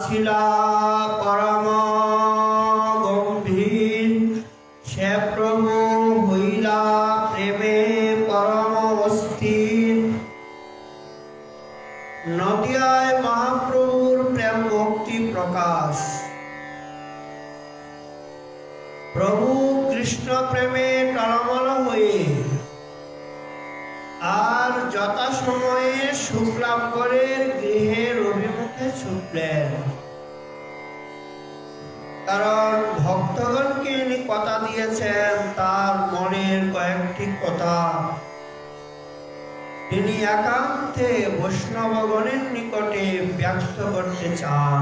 ছিলা পরম গম্ভীর, সে প্রভু হইলা প্রেমে পরম অস্থির। নদিয়ায় মহাপ্রভুর প্রেম ভক্তি প্রকাশ। প্রভু কৃষ্ণ প্রেমে টলমল হয়ে আর যথাসময়ে শুক্লাম্বরের গৃহের অভিমুখে ছুটলেন। কারণ ভক্তগণকে ইনি কথা দিয়েছেন তার মনের কয়েকটি কথা তিনি একান্তে বৈষ্ণবগণের নিকটে ব্যক্ত করতে চান।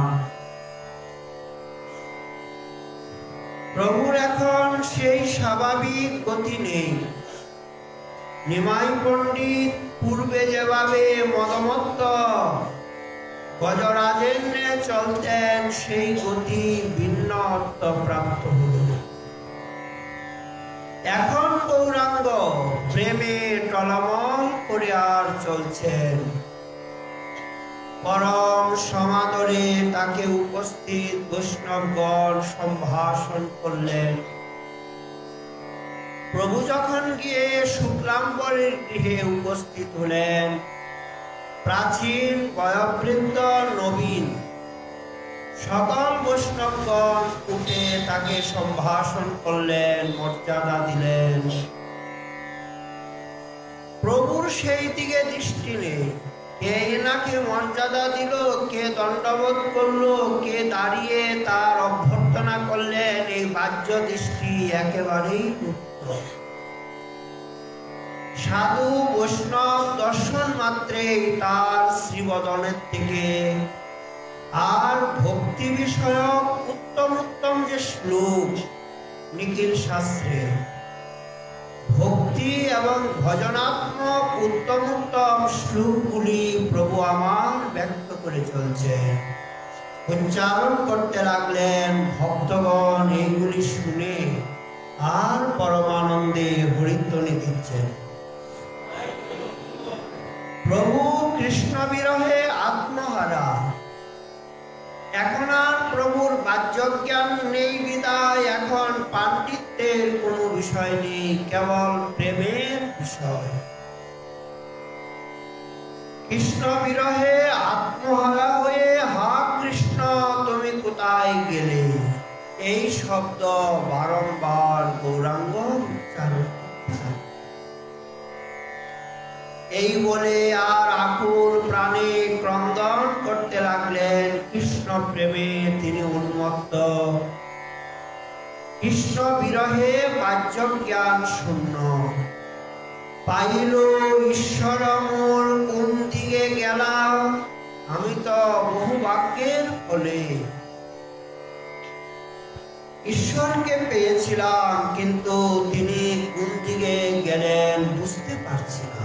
প্রভুর এখন সেই স্বাভাবিক গতি নেই। নিমাই পণ্ডিত পূর্বে যেভাবে মদমত্ত গজরাজের ন্যায় চলতেন, সেই গতি ভিন্ন অর্থ প্রাপ্ত হল। এখন গৌরাঙ্গ প্রেমে টলমল করে আর চলছেন। পরম সমাদরে তাকে উপস্থিত বৈষ্ণবগণ সম্ভাষণ করলেন। প্রভু যখন গিয়ে শুক্লাম্বরের গৃহে উপস্থিত হলেন, প্রাচীন বয়োবৃদ্ধ নবীন সকল বৈষ্ণবগণ উঠে তাকে সম্ভাষণ করলেন, মর্যাদা দিলেন। প্রভুর সেই দিকে দৃষ্টি নেই। কে এনাকে মর্যাদা দিল, কে দণ্ডবোধ করলো, কে দাঁড়িয়ে তার অভ্যর্থনা করলেন, এই বাহ্য দৃষ্টি একেবারেই মুক্ত। সাধু বৈষ্ণব দর্শন মাত্রেই তার শ্রীবদনের থেকে আর ভক্তি বিষয়ক উত্তম উত্তম যে শ্লোক নিখিল শাস্ত্রে ভক্তি এবং ভজনাত্মক উত্তম উত্তম শ্লোকগুলি প্রভু আমার ব্যক্ত করে চলছে, উচ্চারণ করতে লাগলেন। ভক্তগণ এইগুলি শুনে আর পরমানন্দে হরিধ্বনি দিচ্ছেন। প্রভু কৃষ্ণ বিরহে আত্মহারা। এখন আর প্রভুর বাহ্য জ্ঞান নেই বিদায় এখন পাণ্ডিত্যের কোনো বিষয় নেই, কেবল প্রেমের বিষয়। কৃষ্ণ বিরহে আত্মহারা হয়ে হা কৃষ্ণ তুমি কোথায় গেলে, এই শব্দ বারংবার গৌরাঙ্গ উচ্চারণ। এই বলে আর আকুল প্রাণে ক্রন্দন করতে লাগলেন। কৃষ্ণ প্রেমে তিনি উন্মত্ত। কৃষ্ণ বিরহে বাহ্য জ্ঞান শূন্য। পাইল ঈশ্বর মোর কোন দিকে গেলাম, আমি তো বহু ভাগ্যের ফলে ঈশ্বরকে পেয়েছিলাম, কিন্তু তিনি কোন দিকে গেলেন বুঝতে পারছি না।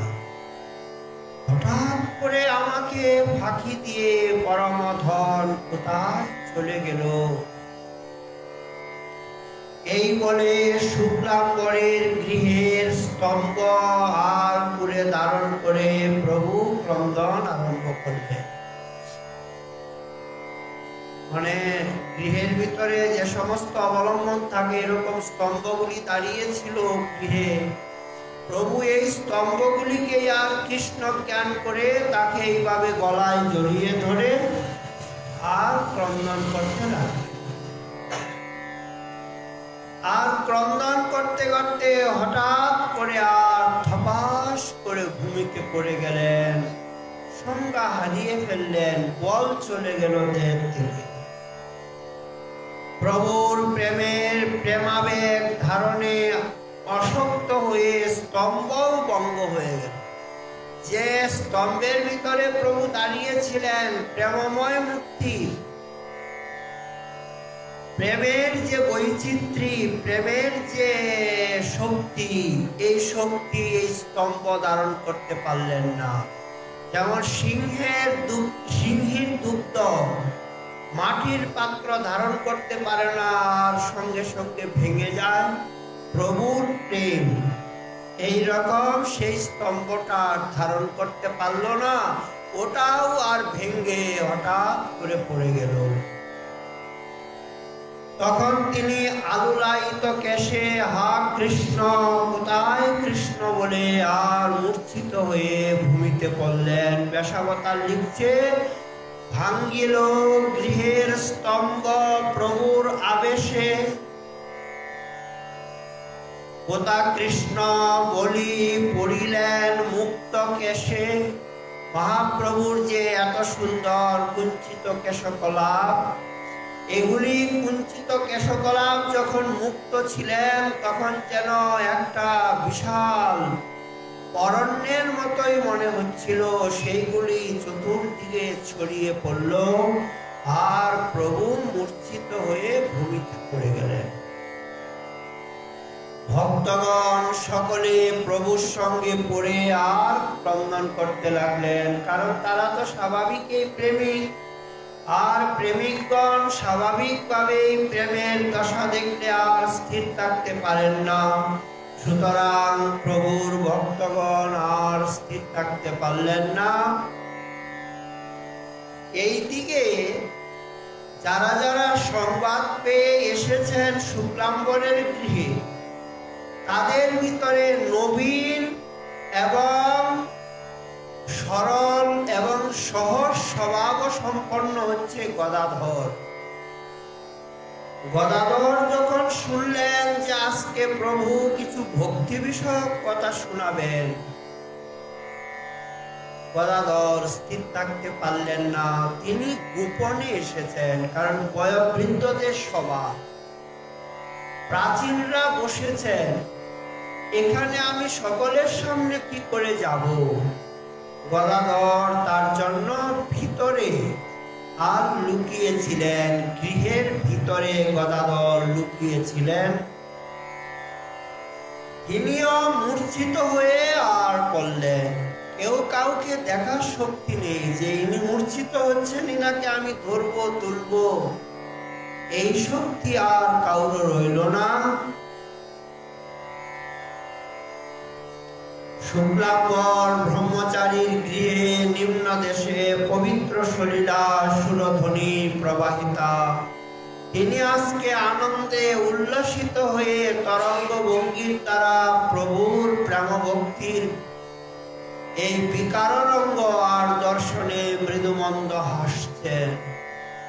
হঠাৎ করে আমাকে ফাঁকি দিয়ে পরম ধন কোথায় চলে গেল। এই বলে শুক্লাম্বরের গৃহের স্তম্ভ আর করে ধারণ করে প্রভু ক্রন্দন আরম্ভ করলেন। মানে গৃহের ভিতরে যে সমস্ত অবলম্বন থাকে এরকম স্তম্ভগুলি দাঁড়িয়েছিল গৃহে। প্রভু এই স্তম্ভগুলিকে আর কৃষ্ণ জ্ঞান করে তাকে এইভাবে গলায় জড়িয়ে ধরে আর ক্রন্দন করতে লাগলেন। আর ক্রন্দন করতে করতে হঠাৎ করে আর ধপাস করে ভূমিতে পড়ে গেলেন, সংজ্ঞা হারিয়ে ফেললেন, বল চলে গেল দেহ থেকে। প্রভুর প্রেমের প্রেমাবেগ ধারণে অশক্ত হয়ে স্তম্ভ ভঙ্গ হয়ে গেল। যে স্তম্ভের ভিতরে প্রভু দাঁড়িয়েছিলেন, প্রেমময় মূর্তি, প্রেমের যে বৈচিত্র্য, প্রেমের যে শক্তি, এই শক্তি এই স্তম্ভ ধারণ করতে পারলেন না। যেমন সিংহীর দুগ্ধ মাটির পাত্র ধারণ করতে পারে না, আর সঙ্গে সঙ্গে ভেঙে যায়। প্রভুর প্রেম এই রকম সেই স্তম্ভটা ধারণ করতে পারল না। ওটাও আর ভেঙ্গে হঠাৎ করে পড়ে গেল। তখন তিনি আলুলায়িত কেশে হা কৃষ্ণ কোথায় কৃষ্ণ বলে আর মূর্ছিত হয়ে ভূমিতে পড়লেন। পেশাবতার লিখছে, ভাঙ্গিল গৃহের স্তম্ভ প্রভুর আবেশে, কোথা কৃষ্ণ বলি পড়িলেন মুক্ত কেশে। মহাপ্রভুর যে এত সুন্দর কুঞ্চিত কেশকলাপ, এগুলি কুঞ্চিত কেশকলাপ যখন মুক্ত ছিলেন তখন যেন একটা বিশাল অরণ্যের মতোই মনে হচ্ছিল। সেইগুলি চতুর্দিকে ছড়িয়ে পড়ল আর প্রভু মূর্ছিত হয়ে ভূমিতে পড়ে গেলেন। ভক্তগণ সকলে প্রভুর সঙ্গে পড়ে আর ক্রন্দন করতে লাগলেন, কারণ তারা তো স্বাভাবিকই প্রেমিক, আর প্রেমিকগণ স্বাভাবিকভাবেই প্রেমের দশা দেখলে আর স্থির থাকতে পারেন না। সুতরাং প্রভুর ভক্তগণ আর স্থির থাকতে পারলেন না। এইদিকে যারা যারা সংবাদ পেয়ে এসেছেন শুক্লাম্বরের গৃহে, তাদের ভিতরে নবীন এবং সরল এবং সহজ স্বভাব সম্পন্ন হচ্ছে গদাধর। গদাধর যখন শুনলেন যে আজকে প্রভু কিছু ভক্তি বিষয়ক কথা শোনাবেন, গদাধর স্থির থাকতে পারলেন না। তিনি গোপনে এসেছেন, কারণ বয়োবৃদ্ধদের সভা, প্রাচীনরা বসেছেন, এখানে আমি সকলের সামনে কি করে যাব। গদাধর তার জন্য ভিতরে আর লুকিয়েছিলেন, গৃহের ভিতরে গদাধর লুকিয়েছিলেন। তিনিও মূর্ছিত হয়ে আর পড়লেন। কেউ কাউকে দেখার শক্তি নেই যে ইনি মূর্ছিত হচ্ছেন, ইনাকে আমি ধরবো তুলবো, এই শক্তি আর কাউর রইল না। শুক্লাম্বর ব্রহ্মচারীর গৃহে নিম্ন দেশে পবিত্র সলিলা সুরধ্বনি প্রবাহিতা। তিনি আজকে আনন্দে উল্লসিত হয়ে তরঙ্গ ভঙ্গির দ্বারা প্রভুর প্রেম ভক্তির এই বিকাররঙ্গ আর দর্শনে মৃদুমন্দ হাসছেন।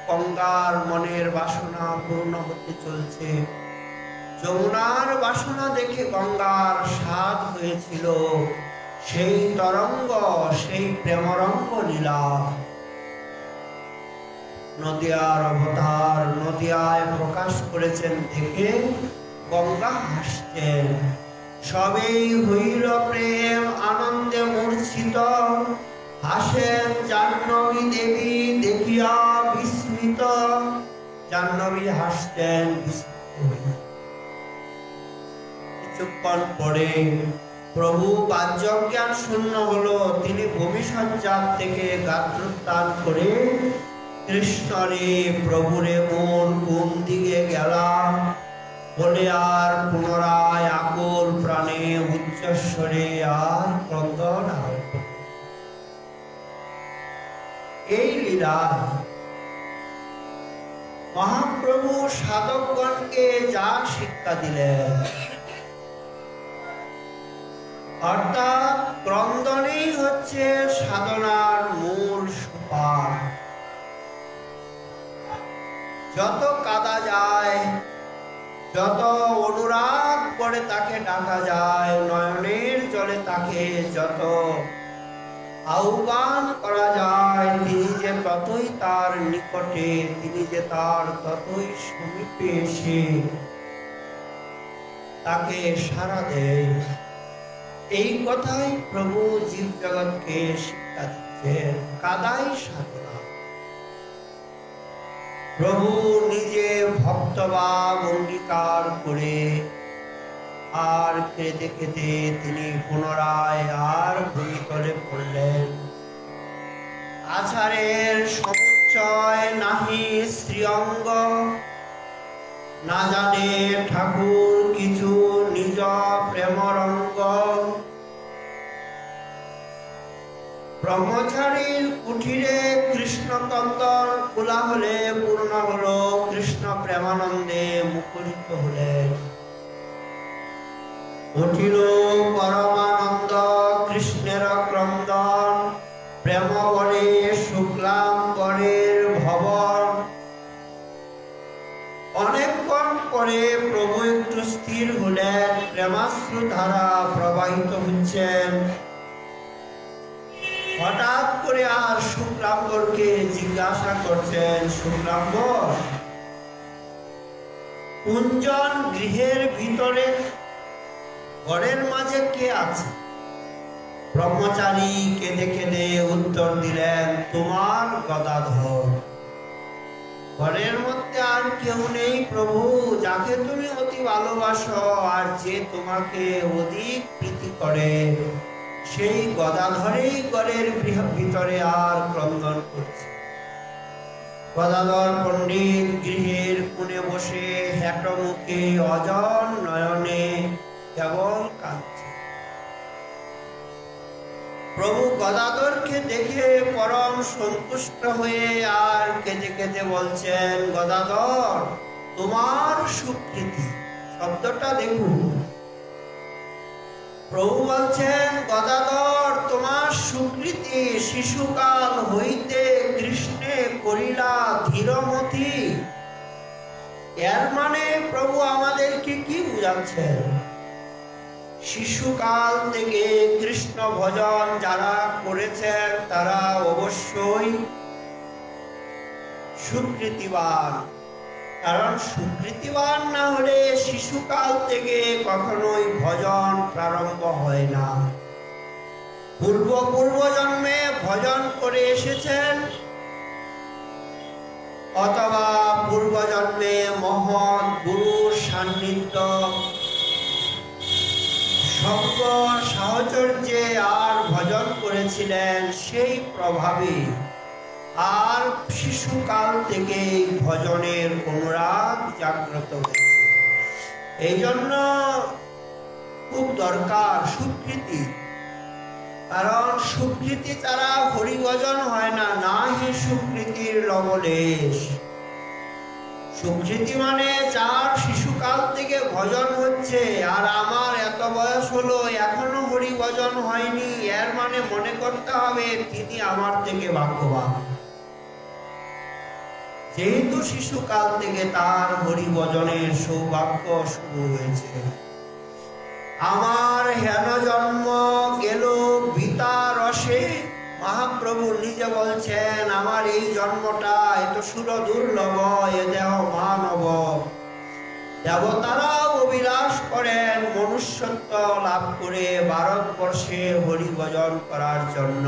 গঙ্গার মনের বাসনা পূর্ণ হতে চলছে। যমুনার বাসনা দেখে গঙ্গার স্বাদ হয়েছিল, সেই তরঙ্গ, সেই প্রেমরঙ্গ লীলা। নদিয়ার অবতার নদিয়ায় প্রকাশ করেছেন দেখে গঙ্গা হাসছেন। সবেই হইল প্রেম আনন্দে মূর্ছিত, হাসেন জাহ্নবী দেবী দেখিয়া বিস্মিত। জাহ্নবী হাসতেন বিস্মিত। কিছুক্ষণ পরে প্রভু বাহ্যজ্ঞান শূন্য হলো। তিনি ভূমিসজ্জার থেকে গাত্রোত্থান করে কৃষ্ণরে প্রভুরে মন কোন দিকে গেলাম বলে আর পুনরায় আকুল প্রাণে উচ্চস্বরে আর ক্রন্দন আরম্ভ। এই লীলা মহাপ্রভু সাধকগণকে যা শিক্ষা দিলেন, অর্থাৎ ক্রন্দনই হচ্ছে সাধনার মূল সোপান। যত কাঁদা যায়, যত অনুরাগ করে তাকে ডাকা যায়, নয়নের জলে তাকে যত আহ্বান করা যায়, তিনি যে ততই তার নিকটে, তিনি যে তার ততই সমীপে এসে তাকে সাড়া দেয়। এই কথাই প্রভু জীব জগৎকে শিক্ষা দিচ্ছেন। কাদাই সাধনা। প্রভু নিজে ভক্তভাব অঙ্গীকার করে আর কেঁদে কেঁদে তিনি পুনরায় আর ভূমিতলে পড়লেন। আচারের সমুচ্চয় নাহি শ্রীঅঙ্গ, না জানে ঠাকুর কিছু নিজ প্রেমরঙ্গ। ব্রহ্মচারীর কুঠিরে কৃষ্ণ কন্দন কোলাহলে পূর্ণ হলো, কৃষ্ণ প্রেমানন্দে মুখরিত হলেন। উঠিল পরমানন্দ কৃষ্ণের ক্রন্দন, প্রেম বলে শুক্লাম বরের ভবন। অনেকক্ষণ পরে প্রভু একটু স্থির হলেন, প্রেমাশ্রু ধারা প্রবাহিত হচ্ছেন। হঠাৎ করে আর শুক্লাম্বরকে জিজ্ঞাসা করছেন, শুক্লাম্বর, কুঞ্জন গৃহের ভিতরে ঘরের মাঝে কে আছে? ব্রহ্মচারী কেঁদে কেঁদে উত্তর দিলেন, তোমার গদাধর। ঘরের মধ্যে আর কেউ নেই প্রভু, যাকে তুমি অতি ভালোবাসো আর যে তোমাকে অধিক প্রীতি করে, সেই গদাধরেই ঘরের ভিতরে আর ক্রন্দন করছে। গদাধর পণ্ডিত গৃহের কোণে বসে হেঁট মুখে অজন নয়নে কেবল কাঁদছে। প্রভু গদাধরকে দেখে পরম সন্তুষ্ট হয়ে আর কেঁদে কেঁদে বলছেন, গদাধর, তোমার সুকৃতি। শব্দটা দেখুন। প্রভু বলছেন, গদাধর, তোমার সুকৃতি শিশুকাল হইতে কৃষ্ণে করিলা ধীরমতি। এর মানে প্রভু আমাদেরকে কি বুঝাচ্ছেন? শিশুকাল থেকে কৃষ্ণ ভজন যারা করেছেন তারা অবশ্যই সুকৃতিবান। কারণ সুকৃতিবান না হলে শিশুকাল থেকে কখনোই ভজন প্রারম্ভ হয় না। পূর্ব জন্মে ভজন করে এসেছেন, অথবা পূর্ব জন্মে মহৎ গুরুর সান্নিধ্য, সঙ্গ সাহচর্যে আর ভজন করেছিলেন, সেই প্রভাবে আর শিশুকাল থেকে ভজনের অনুরাগ জাগ্রত হয়েছে। এই জন্য খুব দরকার সুকৃতি। কারণ সুকৃতি ছাড়া হরিভজন হয় না, না হি সুকৃতির লবলেশ। সুকৃতি মানে যার শিশুকাল থেকে ভজন হচ্ছে, আর আমার এত বয়স হলো এখনো হরিভজন হয়নি, এর মানে মনে করতে হবে তিনি আমার থেকে ভাগ্যবান, যেহেতু শিশুকাল থেকে তার হরিভজনের সৌভাগ্য শুরু হয়েছে। আমার হেন জন্ম গেল বিতা রসে। মহাপ্রভু নিজে বলছেন, আমার এই জন্মটা এত সুর দুর্লভ, এ দেহ মানব। দেবতারাও অভিলাষ করেন মনুষ্যত্ব লাভ করে ভারতবর্ষে হরিভজন করার জন্য।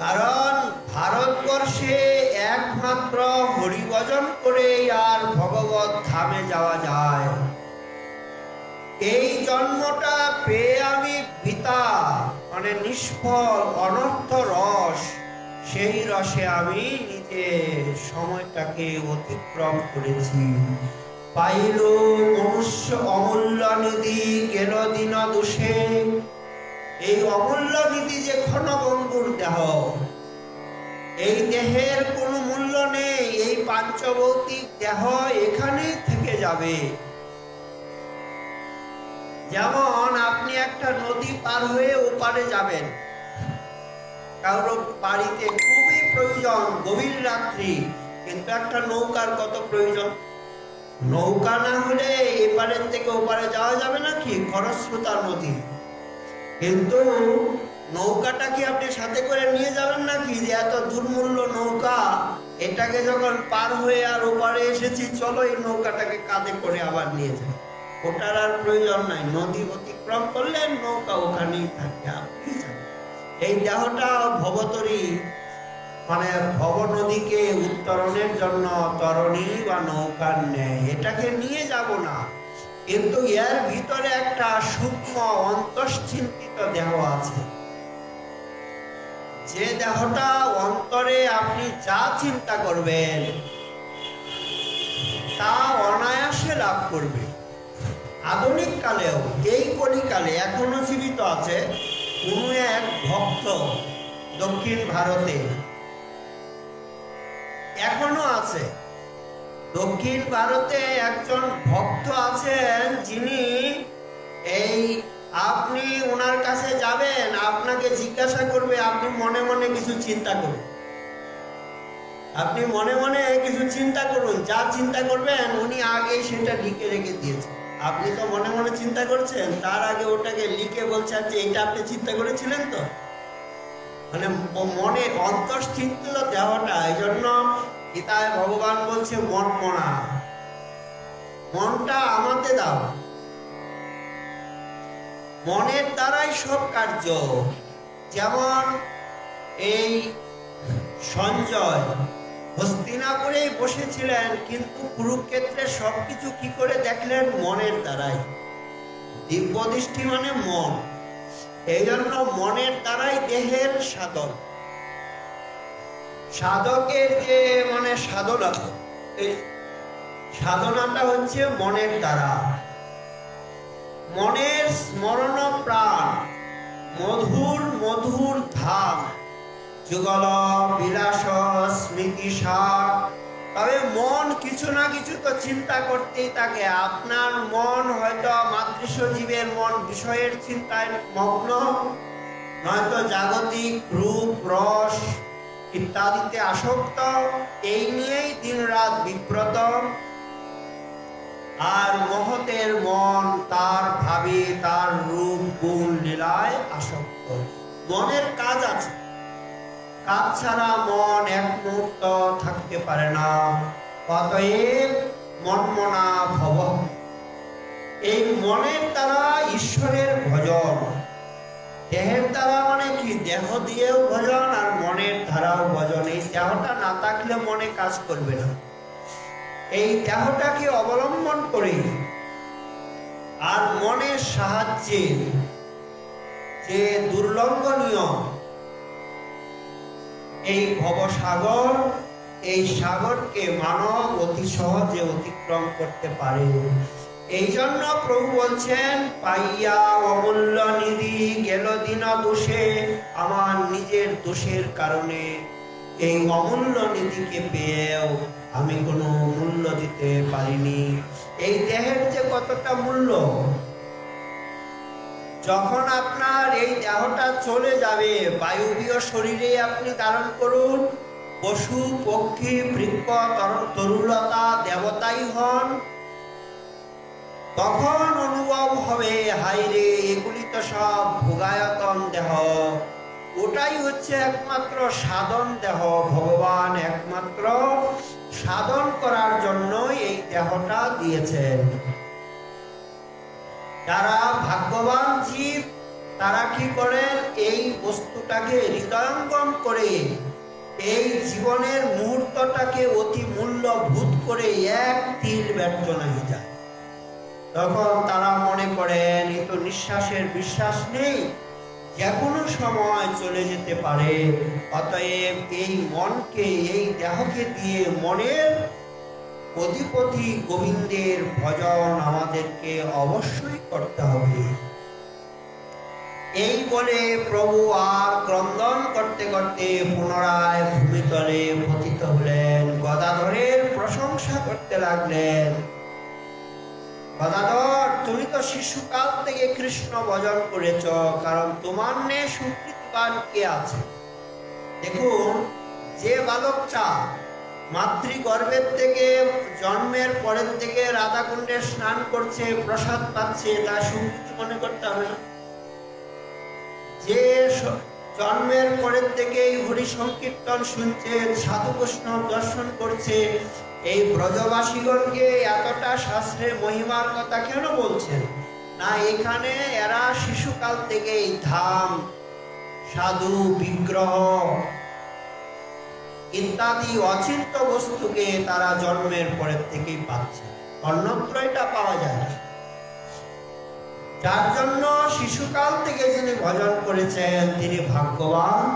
কারণ ভারতবর্ষে একমাত্র হরিভজন করে আর ভগবত ধামে যাওয়া যায়। এই জন্মটা পেয়ে আমি পিতা মানে নিষ্ফল অনর্থ রস, সেই রসে আমি নিজে সময়টাকে অতিক্রম করেছি। পাইল মনুষ্য অমূল্য নিধি, গেল দিন দোষে। এই অমূল্য নিধি যে ক্ষণভঙ্গুর দেহ, এই দেহের কোনো মূল্য নেই। এই পাঞ্চভৌতিক দেহ এখানেই থেকে যাবে। যেমন আপনি একটা নদী পার হয়ে ওপারে যাবেন, কারো বাড়িতে খুবই প্রয়োজন গভীর রাত্রি, কিন্তু একটা নৌকার কত প্রয়োজন। নৌকা না হলে এপারের থেকে ওপারে যাওয়া যাবে নাকি? খরস্রোতা নদী। কিন্তু নৌকাটা কি আপনি সাথে করে নিয়ে যাবেন নাকি? যে এত দুর্মূল্য নৌকা, এটাকে যখন পার হয়ে আর ওপারে এসেছি, চলো এই নৌকাটাকে কাঁধে করে আবার নিয়ে যাই। ওটার আর প্রয়োজন নাই। নদী অতিক্রম করলেন, নৌকা ওখানেই থাকে, আপনি যাবেন। এই দেহটা ভবতরী মানে ভব নদীকে উত্তরণের জন্য তরণী বা নৌকার নেয়, এটাকে নিয়ে যাব না। কিন্তু এর ভিতরে একটা সূক্ষ্ম অন্তঃচিন্তিত দেহ আছে, যে দেহটা অন্তরে আপনি যা চিন্তা করবেন তা অনায়াসে লাভ করবে। আধুনিক কালেও, এই কলিকালে এখনো জীবিত আছে, কোনো এক ভক্ত দক্ষিণ ভারতে এখনো আছে। দক্ষিণ ভারতে একজন ভক্ত আছেন, যিনি আপনি ওনার কাছে যাবেন, আপনাকে জিজ্ঞাসা করবে, আপনি মনে মনে কিছু চিন্তা করুন। আপনি মনে মনে কিছু চিন্তা করুন, যা চিন্তা করবেন উনি আগে সেটা লিখে রেখে দিয়েছেন। আপনি তো মনে মনে চিন্তা করছেন, তার আগে ওটাকে লিখে বলছেন যে এটা আপনি চিন্তা করেছিলেন তো। মানে মনে অন্তর্স্থিত দেওয়াটা, এই জন্য গীতায় ভগবান বলছে মন মনা, মনটা আমাকে দাও। মনের দ্বারাই সব কার্য। যেমন এই সঞ্জয় হস্তিনাপুরেই বসেছিলেন, কিন্তু কুরুক্ষেত্রে সবকিছু কি করে দেখলেন? মনের দ্বারাই। দিব্য দৃষ্টি মানে মন। এই জন্য মনের দ্বারাই দেহের সাধন। সাধকের যে মানে সাধনা, এই সাধনাটা হচ্ছে মনের দ্বারা। মনের স্মরণ প্রাণ, মধুর মধুর ধাম, যুগল বিলাস স্মৃতি সার। তবে মন কিছু না কিছু তো চিন্তা করতেই থাকে। আপনার মন হয়তো মাতৃষ্য জীবের মন বিষয়ের চিন্তায় মগ্ন, নয়তো জাগতিক রূপ রস ইত্যাদিতে আসক্ত। এই নিয়েই দিন রাত বিব্রত। আর মহতের মন তার ভাবে, তার রূপ গুণ লীলায় আসক্ত। মনের কাজ আছে, কাজ ছাড়া মন এক মুহূর্ত থাকতে পারে না। অতএব মনমনা ভব। এই মনের দ্বারা ঈশ্বরের ভজন। দেহের দ্বারা মানে কি? দেহ দিয়েও ভজন আর মনের দ্বারাও ভজন। এই দেহটা না থাকলে মনে কাজ করবে না। এই দেহটাকে অবলম্বন করে আর মনের সাহায্যে যে দুর্লঙ্ঘনীয় এই ভবসাগর, এই সাগরকে মানব অতি সহজে অতিক্রম করতে পারে। এই জন্য প্রভু বলছেন, পাইয়া অমূল্য নিধি গেল দিন দোষে। আমার নিজের দোষের কারণে এই অমূল্য নিধিকে পেয়েও আমি কোনো মূল্য দিতে পারিনি। এই দেহের যে কতটা মূল্য, যখন আপনার এই দেহটা চলে যাবে, বায়ুবীয় শরীরে আপনি ধারণ করুন, পশু পক্ষী বৃক্ষ তরুলতা দেবতাই হন, তখন অনুভব হবে, হাইরে এগুলি তো সব ভোগায়তন দেহ। ওটাই হচ্ছে একমাত্র সাধন দেহ। ভগবান একমাত্র সাধন করার জন্য এই দেহটা দিয়েছেন। যারা ভাগ্যবান জীব তারা কি করেন? এই বস্তুটাকে হৃদয়ঙ্গম করে, এই জীবনের মুহূর্তটাকে অতি মূল্যভূত করে এক তিল ব্যর্থ নাই যায়। তখন তারা মনে করেন এ তো নিঃশ্বাসের বিশ্বাস নেই, যে কোনো সময় চলে যেতে পারে। অতএব এই মনকে, এই দেহকে দিয়ে মনের অধিপতি গোবিন্দের ভজন আমাদেরকে অবশ্যই করতে হবে। এই বলে প্রভু আর ক্রন্দন করতে করতে পুনরায় ভূমিতলে পতিত হলেন। গদাধরের প্রশংসা করতে লাগলেন, গদাধর তুমি তো শিশুকাল থেকে কৃষ্ণ ভজন করেছ, কারণ তোমার নে সুকৃতিবান কে আছে? দেখুন, যে বালকটা মাতৃগর্ভের থেকে জন্মের পরের থেকে রাধাকুণ্ডে স্নান করছে, প্রসাদ পাচ্ছে, তা সুকৃতি মনে করতে হবে না? যে জন্মের পরের থেকেই হরি সংকীর্তন শুনছে, সাধু বৈষ্ণব দর্শন করছে, এই ব্রজবাসীগণকে এতটা শাস্ত্রের মহিমার কথা কেন বলছেন? না, এখানে এরা শিশুকাল থেকেই ধাম, সাধু, বিগ্রহ ইত্যাদি অচিন্ত বস্তুকে তারা জন্মের পরের থেকেই পাচ্ছে। অন্যত্র এটা পাওয়া যায় না। যার জন্য শিশুকাল থেকে যিনি ভজন করেছেন তিনি ভাগ্যবান।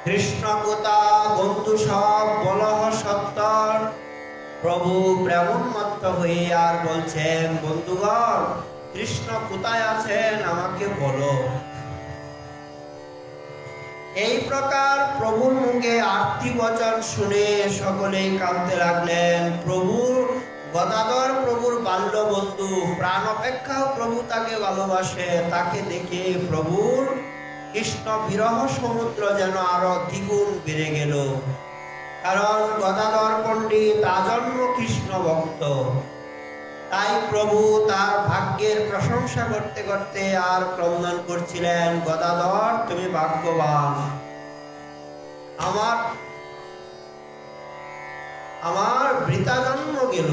কৃষ্ণ কোতা বন্ধু সব বলহ সত্তর। প্রভু প্রেমোন্মত্ত হয়ে আর বলছেন, বন্ধুগণ কৃষ্ণ কোথায় আছেন আমাকে বলো। এই প্রকার প্রভুর মুখে আরতি বচন শুনে সকলেই কাঁদতে লাগলেন। প্রভুর গদাধর প্রভুর বাল্য বন্ধু, প্রাণ অপেক্ষাও প্রভু তাকে ভালোবাসে। তাকে দেখে প্রভুর কৃষ্ণ বিরহ সমুদ্র যেন আরো দ্বিগুণ বেড়ে গেল। কারণ গদাধর পণ্ডিত আজন্ম কৃষ্ণ ভক্ত। তাই প্রভু তার ভাগ্যের প্রশংসা করতে করতে আর ক্রন্দন করছিলেন, গদাধর তুমি ভাগ্যবান, আমার বৃথা জন্ম গেল।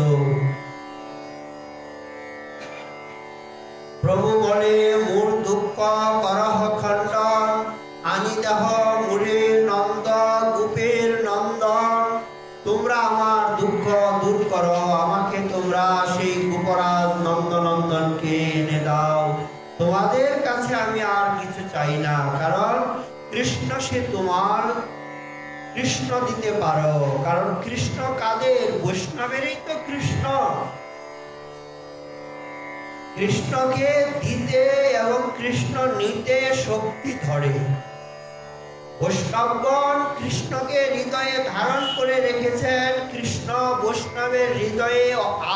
প্রভু বলে, মূর দুঃখ করহ খণ্ডন, আনি দেহ মুরে নন্দ গোপের নন্দন। তোমরা আমার দুঃখ দূর করো, আমাকে তোমরা সেই গোপরাজ নন্দনন্দনকে এনে দাও। তোমাদের কাছে আমি আর কিছু চাই না, কারণ কৃষ্ণ সে তোমার কৃষ্ণ দিতে পারো। কারণ কৃষ্ণ কাদের? বৈষ্ণবেরই তো কৃষ্ণ। কৃষ্ণকে দিতে এবং কৃষ্ণ নিতে শক্তি ধরে। বৈষ্ণবগণ কৃষ্ণকে হৃদয়ে ধারণ করে রেখেছেন, কৃষ্ণ বৈষ্ণবের হৃদয়ে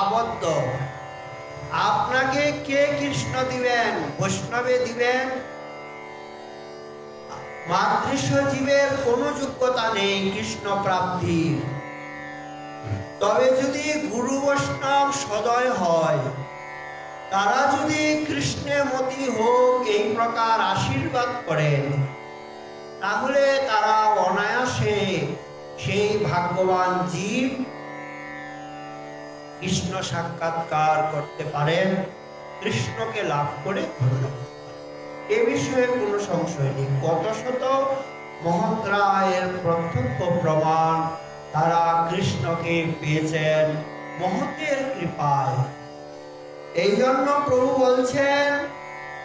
আবদ্ধ। আপনাকে কে কৃষ্ণ দিবেন? বৈষ্ণবে দিবেন। মাতৃস্ব জীবের কোনো যোগ্যতা নেই কৃষ্ণ প্রাপ্তির। তবে যদি গুরু বৈষ্ণব সদয় হয়, তারা যদি কৃষ্ণে মতি হোক এই প্রকার আশীর্বাদ করেন, তাহলে তারা অনায়াসে সেই ভাগ্যবান জীব কৃষ্ণ সাক্ষাৎকার করতে পারেন, কৃষ্ণকে লাভ করে ধন্য। এ বিষয়ে কোনো সংশয় নেই। কত শত মহাত্মা এর প্রত্যক্ষ প্রমাণ, তারা কৃষ্ণকে পেয়েছেন মহতের কৃপায়। এই জন্য প্রভু বলছেন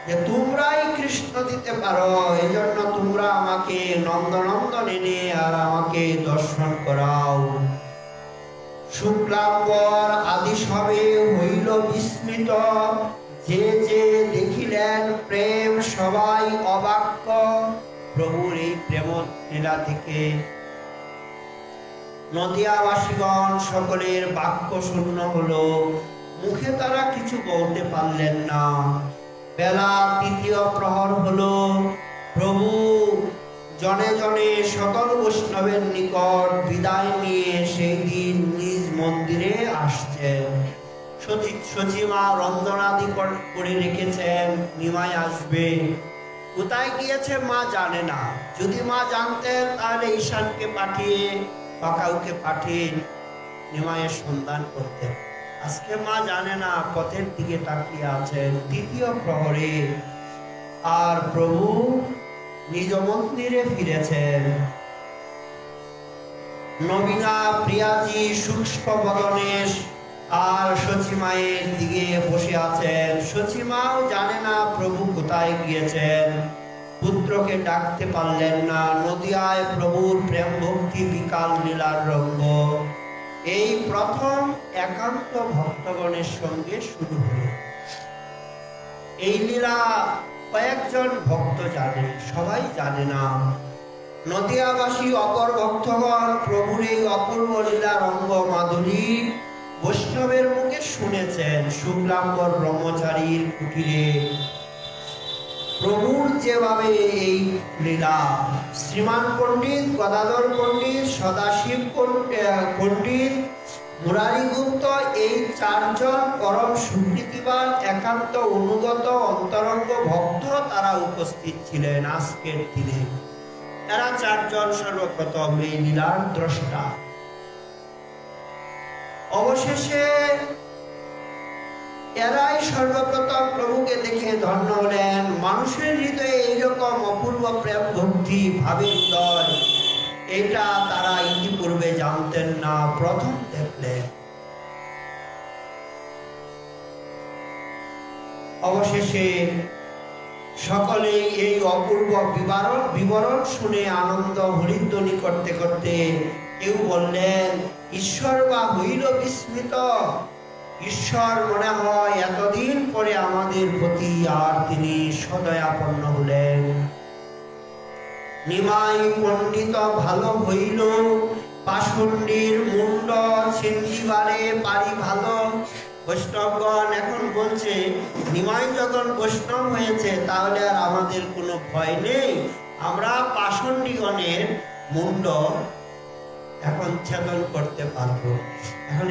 যে তোমরাই কৃষ্ণ দিতে পারো, এই জন্য তোমরা আমাকে নন্দনন্দন এনে আর আমাকে দর্শন করাও। শুক্লাম্বর আদি সবে হইল বিস্মিত, যে যে দেখিলেন প্রেম সবাই অবাক্য। প্রভুর এই প্রেম লীলা থেকে নদিয়াবাসীগণ সকলের বাক্য শূন্য হলো, মুখে তারা কিছু বলতে পারলেন না। বেলা তৃতীয় প্রহর হলো। প্রভু জনে জনে সকল বৈষ্ণবের নিকট বিদায় নিয়ে সেই দিন নিজ মন্দিরে আসছেন। সচিমা রন্ধনাদি করে রেখেছেন, নিমাই আসবে। কোথায় গিয়েছে মা জানে না। যদি মা জানতেন তাহলে ঈশানকে পাঠিয়ে বা কাউকে পাঠিয়ে নিমাইয়ের সন্ধান করতেন। আজকে মা জানে না, পথের দিকে তাকিয়ে আছেন তৃতীয় প্রহরে। আর প্রভু নিজ মন্দিরে ফিরেছেন। নবীনা প্রিয়াজি শুষ্ক বদনে আর সচিমায়ের দিকে বসে আছেন। সচিমাও জানে না প্রভু কোথায় গিয়েছেন, পুত্রকে ডাকতে পারলেন না। নদিয়ায় প্রভুর প্রেম ভক্তি বিকাল লীলার রঙ্গ এই প্রথম একান্ত ভক্তগণের সঙ্গে শুরু হল। এই লীলা কয়েকজন ভক্ত জানে, সবাই জানে না। নদিয়াবাসী অপর ভক্তগণ প্রভুর এই অপূর্ব লীলার অঙ্গ মাধুরী বৈষ্ণবের মুখে শুনেছেন। শুক্লাম্বর ব্রহ্মচারীর কুটিরে প্রভুর যেভাবে এই লীলা, শ্রীমান পণ্ডিত, গদাধর পণ্ডিত, সদাশিব পণ্ডিত, মুরারি গুপ্ত, এই চারজন পরম সুকৃতিবান একান্ত অনুগত অন্তরঙ্গ ভক্ত তারা উপস্থিত ছিলেন আজকের দিনে। এরা চারজন সর্বপ্রথম এই লীলার দ্রষ্টা। অবশেষে এরাই সর্বপ্রথম প্রভুকে দেখে ধন্য হলেন। মানুষের হৃদয়ে এইরকম অপূর্ব প্রেম ভক্তি ভাবের উদয়, এটা তারা ইতিপূর্বে জানতেন না, প্রথম দেখলেন। অবশেষে সকলেই এই অপূর্ব বিবরণ শুনে আনন্দ হরিধ্বনি করতে করতে কেউ বললেন, ঈশ্বর বা হইল বিস্মিত। ঈশ্বর মনে হয় এতদিন পরে আমাদের প্রতি আর তিনি সদয়াপন্ন হলেন। নিমাই পণ্ডিত ভালো হইল, পাষণ্ডীর মুন্ড ছিন্দিবারে পারি ভালো। বৈষ্ণবগণ এখন বলছে নিমাই যখন বৈষ্ণব হয়েছে তাহলে আর আমাদের কোনো ভয় নেই, আমরা পাষণ্ডীগণের মুন্ড এখন ছেদন করতে পারবো। এখন